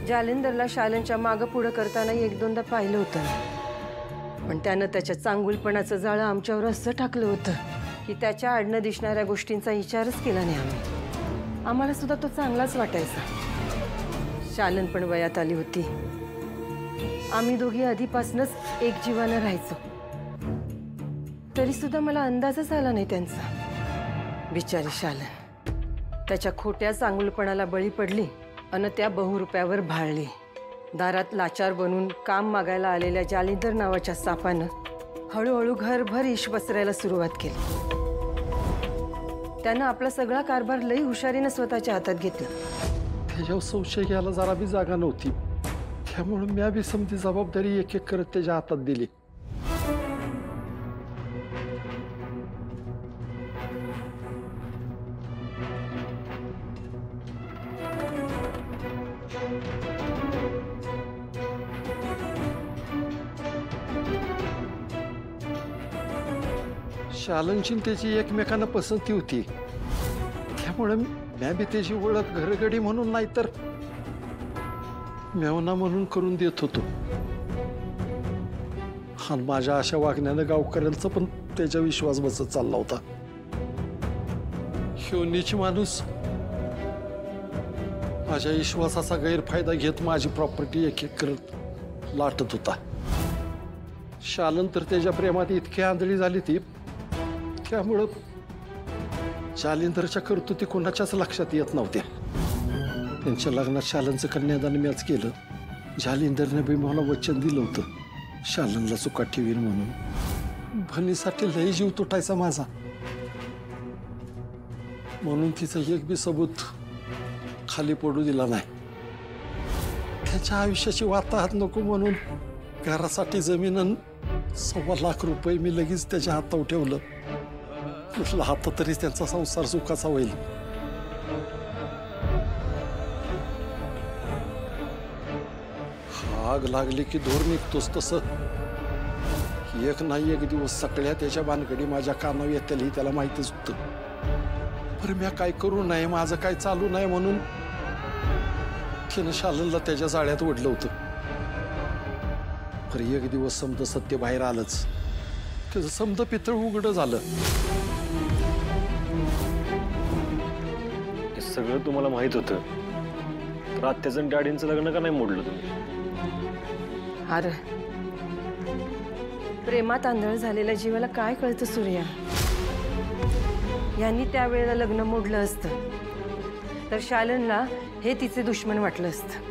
जालिंदरला शालनच्या मागं पुढं करताना एक दोनदा पाहिलं होतं, पण त्यानं त्याच्या चांगुलपणाचं जाळं आमच्यावर असं टाकलं होतं की त्याच्या आडनं दिसणाऱ्या गोष्टींचा विचारच केला नाही आम्ही। आम्हाला सुद्धा तो चांगलाच वाटायचा। शालन पण वयात आली होती, आम्ही दोघी आधीपासूनच एक जीवानं राहायचो, तरी सुद्धा मला अंदाजच आला नाही त्यांचा। बिचारी शालन त्याच्या खोट्या चांगुलपणाला बळी पडली अन त्या बहुरुपयावर भाळली। दारात लाचार बनून काम मागायला आलेल्या जालिंदर नावाच्या सापानं हळूहळू घरभर इश पसरायला सुरुवात केली। त्यानं आपला सगळा कारभार लई हुशारीनं स्वतःच्या हातात घेतला। त्याच्यावर संशय घ्यायला जरा बी जागा नव्हती, त्यामुळे मी बी समती जबाबदारी एक एक करत त्याच्या हातात दिली। शालनची त्याची एकमेकांना पसंती होती, त्यामुळे मी बी त्याची ओळख घरगडी म्हणून नाही तर मेवना म्हणून करून देत होतो। आणि माझ्या अशा वागण्यानं गावकऱ्यांचा पण त्याच्या विश्वास बसत चालला होता। ह्यो नीच माणूस माझ्या विश्वासाचा गैरफायदा घेत माझी प्रॉपर्टी एक एक करत लाटत होता। शालन तर त्याच्या प्रेमात इतकी आंधळी झाली ती, त्यामुळं जालिंदरच्या कर्तृत्वी कोणाच्याच लक्षात येत नव्हत्या। त्यांच्या लग्नात शालनचं कन्यादान मीच केलं। जालिंदरने बी मला वचन दिलं होतं शालनला चुकात ठेवीन म्हणून। भनीसाठी लई जीव तुटायचा माझा, म्हणून तिचं एक बी सबूत खाली पडू दिला नाही। त्याच्या आयुष्याची वाताहत नको म्हणून घरासाठी जमीन 1.25 लाख रुपये मी लगेच त्याच्या हातावर ठेवलं। म्हटलं हात तरी त्यांचा संसार सुखाचा होईल। आग लागली की धूर निघतोच तसं एक नाही एक दिवस सगळ्या त्याच्या बानगडी माझ्या कानावर येतील ही त्याला माहितीच होतं। पण मी काय करू नये, माझं काय चालू नाही म्हणून त्यानं शालनला त्याच्या जाळ्यात ओढलं होतं। पर एक दिवस समद सत्य बाहेर आलंच, त्याचं समद पितळ उघड झालं। सगळं तुम्हाला माहित होतं, तर आत्याचं डॅडींचं लग्न का नाही मोडलं तुम्ही? अरे प्रेमात आंधळ झालेल्या जीवाला काय कळतं सूर्या? यांनी त्यावेळेला लग्न मोडलं असतं तर शालनला हे तिचे दुश्मन वाटलं असतं।